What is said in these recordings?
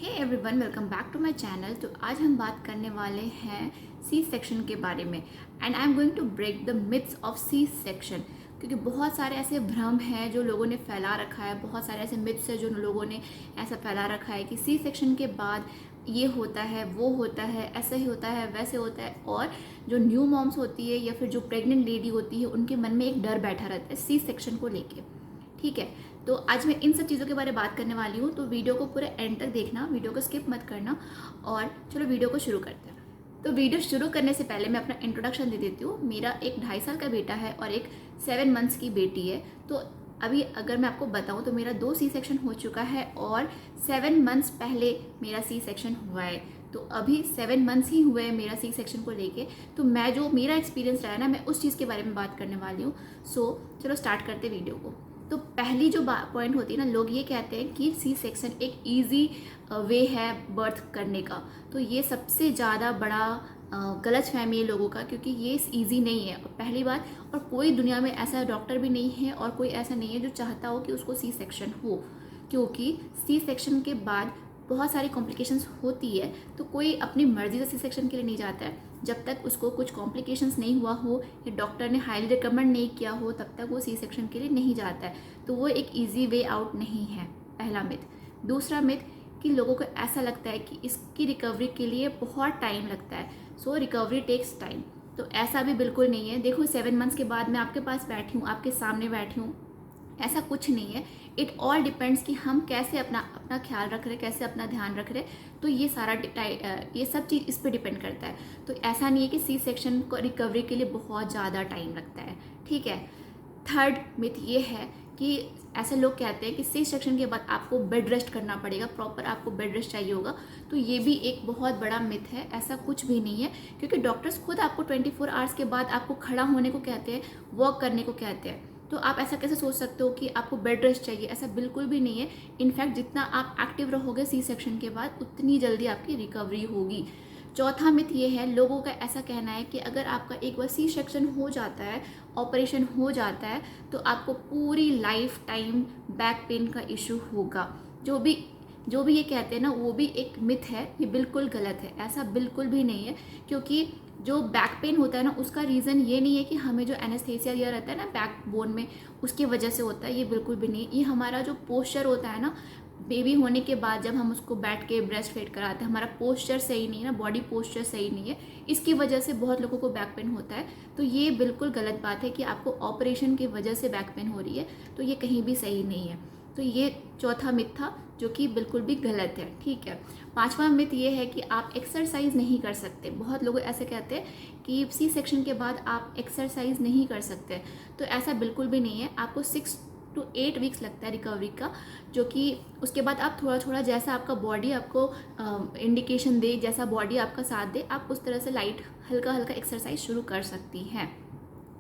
Hey everyone, welcome back to my channel. तो आज हम बात करने वाले हैं सी सेक्शन के बारे में and I am going to break the myths of C section. क्योंकि बहुत सारे ऐसे भ्रम हैं जो लोगों ने फैला रखा है, बहुत सारे ऐसे मिथ्स हैं जो लोगों ने ऐसा फैला रखा है कि सी सेक्शन के बाद ये होता है, वो होता है, ऐसा ही होता है, वैसे होता है। और जो न्यू मॉम्स होती है या फिर जो प्रेग्नेंट लेडी होती है उनके मन में एक डर बैठा रहता है सी सेक्शन को लेके। ठीक है, तो आज मैं इन सब चीज़ों के बारे में बात करने वाली हूँ। तो वीडियो को पूरे एंड तक देखना, वीडियो को स्किप मत करना। और चलो वीडियो को शुरू करते हैं। तो वीडियो शुरू करने से पहले मैं अपना इंट्रोडक्शन दे देती हूँ। मेरा एक 2.5 साल का बेटा है और एक 7 मंथ्स की बेटी है। तो अभी अगर मैं आपको बताऊँ तो मेरा 2 सी सेक्शन हो चुका है और 7 मंथ्स पहले मेरा सी सेक्शन हुआ है। तो अभी 7 मंथ्स ही हुए हैं मेरा सी सेक्शन को लेके। तो मैं जो मेरा एक्सपीरियंस रहा है ना, मैं उस चीज़ के बारे में बात करने वाली हूँ। चलो स्टार्ट करते वीडियो को। तो पहली जो पॉइंट होती है ना, लोग ये कहते हैं कि सी सेक्शन एक इजी वे है बर्थ करने का। तो ये सबसे ज़्यादा बड़ा गलत फहमी है लोगों का, क्योंकि ये इजी नहीं है पहली बात। और कोई दुनिया में ऐसा डॉक्टर भी नहीं है और कोई ऐसा नहीं है जो चाहता हो कि उसको सी सेक्शन हो, क्योंकि सी सेक्शन के बाद बहुत सारी कॉम्प्लिकेशंस होती है। तो कोई अपनी मर्जी से सी सेक्शन के लिए नहीं जाता है। जब तक उसको कुछ कॉम्प्लिकेशंस नहीं हुआ हो या डॉक्टर ने हाईली रिकमेंड नहीं किया हो, तब तक वो सी सेक्शन के लिए नहीं जाता है। तो वो एक इजी वे आउट नहीं है, पहला मिथ। दूसरा मिथ कि लोगों को ऐसा लगता है कि इसकी रिकवरी के लिए बहुत टाइम लगता है। सो रिकवरी टेक्स टाइम। तो ऐसा भी बिल्कुल नहीं है। देखो, 7 मंथ्स के बाद मैं आपके पास बैठी हूँ, आपके सामने बैठी हूँ, ऐसा कुछ नहीं है। इट ऑल डिपेंड्स कि हम कैसे अपना अपना ख्याल रख रहे, कैसे अपना ध्यान रख रहे। तो ये सारा ये सब चीज़ इस पर डिपेंड करता है। तो ऐसा नहीं है कि सी सेक्शन को रिकवरी के लिए बहुत ज़्यादा टाइम लगता है। ठीक है। थर्ड मिथ ये है कि ऐसे लोग कहते हैं कि सी सेक्शन के बाद आपको बेड रेस्ट करना पड़ेगा, प्रॉपर आपको बेड रेस्ट चाहिए होगा। तो ये भी एक बहुत बड़ा मिथ है। ऐसा कुछ भी नहीं है, क्योंकि डॉक्टर्स खुद आपको 24 आवर्स के बाद आपको खड़ा होने को कहते हैं, वॉक करने को कहते हैं। तो आप ऐसा कैसे सोच सकते हो कि आपको बेड रेस्ट चाहिए? ऐसा बिल्कुल भी नहीं है। इनफैक्ट जितना आप एक्टिव रहोगे सी सेक्शन के बाद, उतनी जल्दी आपकी रिकवरी होगी। चौथा मिथ ये है, लोगों का ऐसा कहना है कि अगर आपका एक बार सी सेक्शन हो जाता है, ऑपरेशन हो जाता है, तो आपको पूरी लाइफ टाइम बैक पेन का इशू होगा। जो भी ये कहते हैं ना, वो भी एक मिथ है। ये बिल्कुल गलत है, ऐसा बिल्कुल भी नहीं है। क्योंकि जो बैक पेन होता है ना, उसका रीज़न ये नहीं है कि हमें जो एनेस्थेसिया दिया रहता है ना बैक बोन में, उसकी वजह से होता है। ये बिल्कुल भी नहीं। ये हमारा जो पोस्चर होता है ना, बेबी होने के बाद जब हम उसको बैठ के ब्रेस्ट फीड कराते हैं, हमारा पोस्चर सही नहीं है ना, बॉडी पोस्चर सही नहीं है, इसकी वजह से बहुत लोगों को बैक पेन होता है। तो ये बिल्कुल गलत बात है कि आपको ऑपरेशन की वजह से बैक पेन हो रही है। तो ये कहीं भी सही नहीं है। तो ये चौथा मिथ था, जो कि बिल्कुल भी गलत है। ठीक है। पांचवा मिथ ये है कि आप एक्सरसाइज नहीं कर सकते। बहुत लोग ऐसे कहते हैं कि सी सेक्शन के बाद आप एक्सरसाइज नहीं कर सकते। तो ऐसा बिल्कुल भी नहीं है। आपको 6 to 8 वीक्स लगता है रिकवरी का, जो कि उसके बाद आप थोड़ा थोड़ा, जैसा आपका बॉडी आपको इंडिकेशन दे, जैसा बॉडी आपका साथ दे, आप उस तरह से लाइट हल्का हल्का एक्सरसाइज शुरू कर सकती हैं।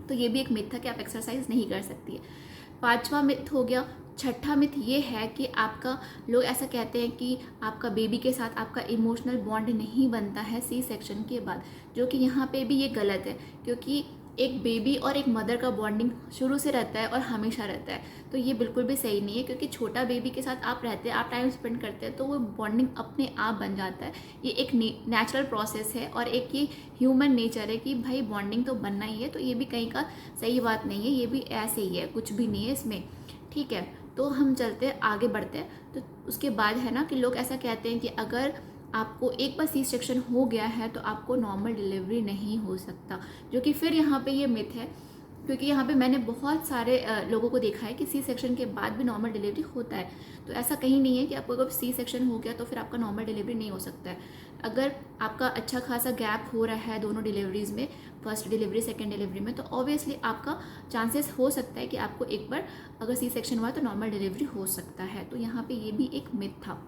तो ये भी एक मिथ था कि आप एक्सरसाइज नहीं कर सकती है। पांचवा मिथ हो गया। छठा मिथ ये है कि आपका, लोग ऐसा कहते हैं कि आपका बेबी के साथ आपका इमोशनल बॉन्ड नहीं बनता है सी सेक्शन के बाद, जो कि यहाँ पे भी ये गलत है। क्योंकि एक बेबी और एक मदर का बॉन्डिंग शुरू से रहता है और हमेशा रहता है। तो ये बिल्कुल भी सही नहीं है, क्योंकि छोटा बेबी के साथ आप रहते हैं, आप टाइम स्पेंड करते हैं, तो वो बॉन्डिंग अपने आप बन जाता है। ये एक नेचुरल प्रोसेस है और एक ये ह्यूमन नेचर है कि भाई बॉन्डिंग तो बनना ही है। तो ये भी कहीं का सही बात नहीं है, ये भी ऐसे ही है, कुछ भी नहीं है इसमें। ठीक है। तो हम चलते हैं, आगे बढ़ते हैं। तो उसके बाद है ना कि लोग ऐसा कहते हैं कि अगर आपको एक बार सी सेक्शन हो गया है तो आपको नॉर्मल डिलीवरी नहीं हो सकता, जो कि फिर यहाँ पे ये मिथ है। क्योंकि यहाँ पे मैंने बहुत सारे लोगों को देखा है कि सी सेक्शन के बाद भी नॉर्मल डिलीवरी होता है। तो ऐसा कहीं नहीं है कि आपको अगर सी सेक्शन हो गया तो फिर आपका नॉर्मल डिलीवरी नहीं हो सकता है। अगर आपका अच्छा खासा गैप हो रहा है दोनों डिलीवरीज में, फर्स्ट डिलीवरी सेकेंड डिलीवरी में, तो ऑब्वियसली आपका चांसेस हो सकता है कि आपको एक बार अगर सी सेक्शन हुआ तो नॉर्मल डिलीवरी हो सकता है। तो यहाँ पे ये भी एक मिथ था।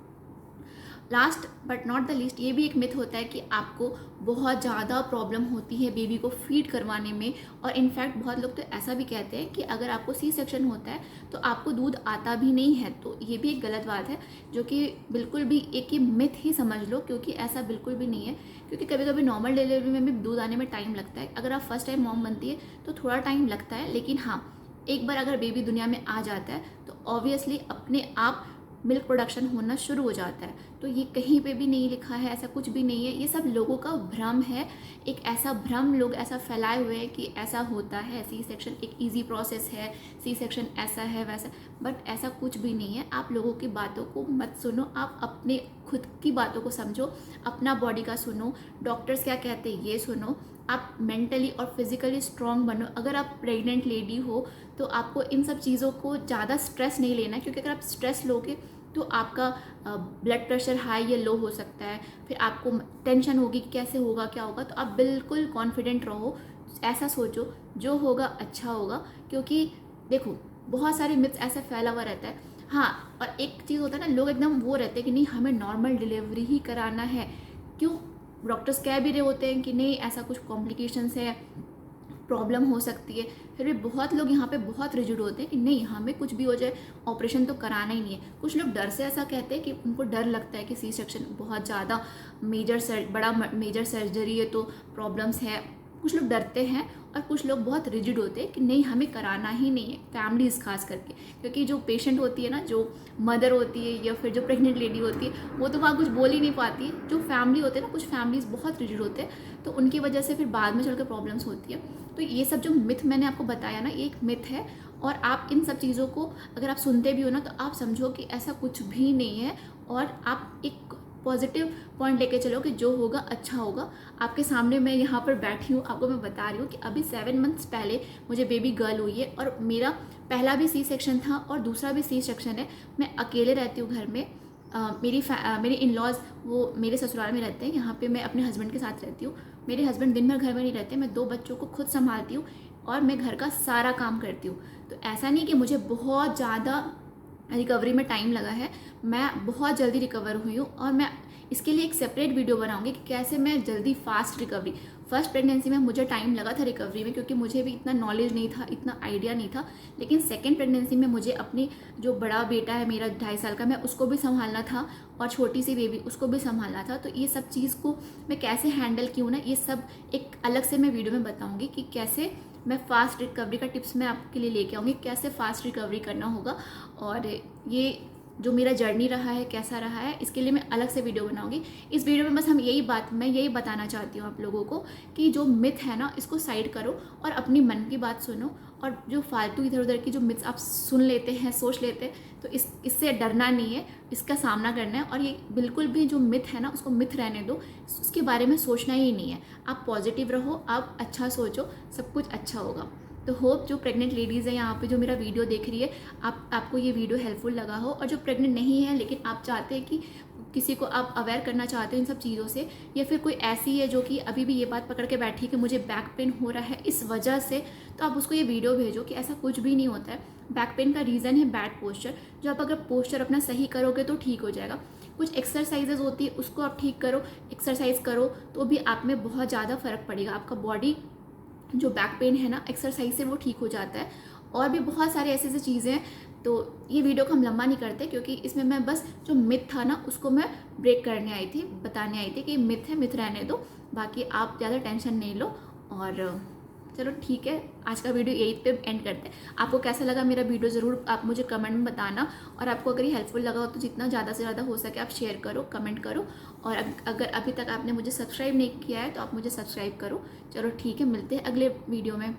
Last but not the least, ये भी एक मिथ होता है कि आपको बहुत ज़्यादा प्रॉब्लम होती है बेबी को फीड करवाने में। और इनफैक्ट बहुत लोग तो ऐसा भी कहते हैं कि अगर आपको सी सेक्शन होता है तो आपको दूध आता भी नहीं है। तो ये भी एक गलत बात है, जो कि बिल्कुल भी एक ही मिथ ही समझ लो, क्योंकि ऐसा बिल्कुल भी नहीं है। क्योंकि कभी कभी नॉर्मल डिलीवरी में भी दूध आने में टाइम लगता है। अगर आप फर्स्ट टाइम मॉम बनती है तो थोड़ा टाइम लगता है, लेकिन हाँ, एक बार अगर बेबी दुनिया में आ जाता है तो ऑब्वियसली अपने आप मिल्क प्रोडक्शन होना शुरू हो जाता है। तो ये कहीं पे भी नहीं लिखा है, ऐसा कुछ भी नहीं है। ये सब लोगों का भ्रम है, एक ऐसा भ्रम लोग ऐसा फैलाए हुए हैं कि ऐसा होता है, सी सेक्शन एक इजी प्रोसेस है, सी सेक्शन ऐसा है वैसा, बट ऐसा कुछ भी नहीं है। आप लोगों की बातों को मत सुनो, आप अपने खुद की बातों को समझो, अपना बॉडी का सुनो, डॉक्टर्स क्या कहते हैं ये सुनो, आप मेंटली और फिजिकली स्ट्रांग बनो। अगर आप प्रेग्नेंट लेडी हो तो आपको इन सब चीज़ों को ज़्यादा स्ट्रेस नहीं लेना है, क्योंकि अगर आप स्ट्रेस लोगे तो आपका ब्लड प्रेशर हाई या लो हो सकता है, फिर आपको टेंशन होगी कि कैसे होगा क्या होगा। तो आप बिल्कुल कॉन्फिडेंट रहो, ऐसा सोचो जो होगा अच्छा होगा, क्योंकि देखो बहुत सारे मिथ्स ऐसे फैला हुआ रहता है। हाँ, और एक चीज़ होता है ना, लोग एकदम वो रहते हैं कि नहीं हमें नॉर्मल डिलीवरी ही कराना है। क्यों? डॉक्टर्स कह भी रहे होते हैं कि नहीं ऐसा कुछ कॉम्प्लिकेशंस है, प्रॉब्लम हो सकती है, फिर भी बहुत लोग यहाँ पे बहुत रिजिड होते हैं कि नहीं हमें कुछ भी हो जाए ऑपरेशन तो कराना ही नहीं है। कुछ लोग डर से ऐसा कहते हैं कि उनको डर लगता है कि सी सेक्शन बहुत ज़्यादा बड़ा मेजर सर्जरी है तो प्रॉब्लम्स है, कुछ लोग डरते हैं। और कुछ लोग बहुत रिजिड होते हैं कि नहीं हमें कराना ही नहीं है, फैमिलीज़ खास करके, क्योंकि जो पेशेंट होती है ना, जो मदर होती है या फिर जो प्रेग्नेंट लेडी होती है, वो तो वहाँ कुछ बोल ही नहीं पाती है। जो फैमिली होते हैं ना, कुछ फैमिलीज़ बहुत रिजिड होते हैं, तो उनकी वजह से फिर बाद में चलकर प्रॉब्लम्स होती है। तो ये सब जो मिथ मैंने आपको बताया ना, ये एक मिथ है। और आप इन सब चीज़ों को अगर आप सुनते भी हो ना, तो आप समझो कि ऐसा कुछ भी नहीं है, और आप एक पॉजिटिव पॉइंट लेके चलो कि जो होगा अच्छा होगा। आपके सामने मैं यहाँ पर बैठी हूँ, आपको मैं बता रही हूँ कि अभी 7 मंथ्स पहले मुझे बेबी गर्ल हुई है, और मेरा पहला भी सी सेक्शन था और दूसरा भी सी सेक्शन है। मैं अकेले रहती हूँ घर में। मेरे इन लॉज वो मेरे ससुराल में रहते हैं, यहाँ पे मैं अपने हस्बैंड के साथ रहती हूँ। मेरे हस्बैंड दिन भर घर में नहीं रहते, मैं 2 बच्चों को खुद संभालती हूँ और मैं घर का सारा काम करती हूँ। तो ऐसा नहीं कि मुझे बहुत ज़्यादा रिकवरी में टाइम लगा है, मैं बहुत जल्दी रिकवर हुई हूँ। और मैं इसके लिए एक सेपरेट वीडियो बनाऊंगी कि कैसे मैं जल्दी फास्ट रिकवरी। फर्स्ट प्रेगनेंसी में मुझे टाइम लगा था रिकवरी में, क्योंकि मुझे भी इतना नॉलेज नहीं था, इतना आइडिया नहीं था। लेकिन सेकेंड प्रेगनेंसी में मुझे अपनी जो बड़ा बेटा है मेरा 2.5 साल का, मैं उसको भी संभालना था और छोटी सी बेबी उसको भी संभालना था। तो ये सब चीज़ को मैं कैसे हैंडल की हूँ ना, ये सब एक अलग से मैं वीडियो में बताऊँगी कि कैसे मैं फास्ट रिकवरी का टिप्स मैं आपके लिए लेके आऊँगी, कैसे फास्ट रिकवरी करना होगा। और ये जो मेरा जर्नी रहा है कैसा रहा है, इसके लिए मैं अलग से वीडियो बनाऊंगी। इस वीडियो में बस मैं यही बताना चाहती हूँ आप लोगों को कि जो मिथ है ना, इसको साइड करो और अपनी मन की बात सुनो। और जो फालतू इधर उधर की जो मिथ्स आप सुन लेते हैं, सोच लेते हैं, तो इससे डरना नहीं है, इसका सामना करना है। और ये बिल्कुल भी जो मिथ है ना, उसको मिथ रहने दो, उसके बारे में सोचना ही नहीं है। आप पॉजिटिव रहो, आप अच्छा सोचो, सब कुछ अच्छा होगा। तो होप जो प्रेग्नेंट लेडीज़ है यहाँ पे जो मेरा वीडियो देख रही है, आपको ये वीडियो हेल्पफुल लगा हो। और जो प्रेग्नेंट नहीं है लेकिन आप चाहते हैं कि किसी को आप अवेयर करना चाहते हो इन सब चीज़ों से, या फिर कोई ऐसी है जो कि अभी भी ये बात पकड़ के बैठी है कि मुझे बैक पेन हो रहा है इस वजह से, तो आप उसको ये वीडियो भेजो कि ऐसा कुछ भी नहीं होता है। बैक पेन का रीज़न है बैड पोस्चर, जो आप अगर पोस्चर अपना सही करोगे तो ठीक हो जाएगा। कुछ एक्सरसाइजेज होती है उसको आप ठीक करो, एक्सरसाइज करो तो भी आप में बहुत ज़्यादा फ़र्क पड़ेगा। आपका बॉडी जो बैक पेन है ना, एक्सरसाइज से वो ठीक हो जाता है। और भी बहुत सारे ऐसे ऐसे चीज़ें हैं। तो ये वीडियो को हम लंबा नहीं करते, क्योंकि इसमें मैं बस जो मिथ था ना उसको मैं ब्रेक करने आई थी, बताने आई थी कि मिथ है, मिथ रहने दो, बाकी आप ज़्यादा टेंशन नहीं लो। और चलो ठीक है, आज का वीडियो यही पे एंड करते हैं। आपको कैसा लगा मेरा वीडियो ज़रूर आप मुझे कमेंट में बताना। और आपको अगर ये हेल्पफुल लगा हो तो जितना ज़्यादा से ज़्यादा हो सके आप शेयर करो, कमेंट करो। और अगर अभी तक आपने मुझे सब्सक्राइब नहीं किया है तो आप मुझे सब्सक्राइब करो। चलो ठीक है, मिलते हैं अगले वीडियो में।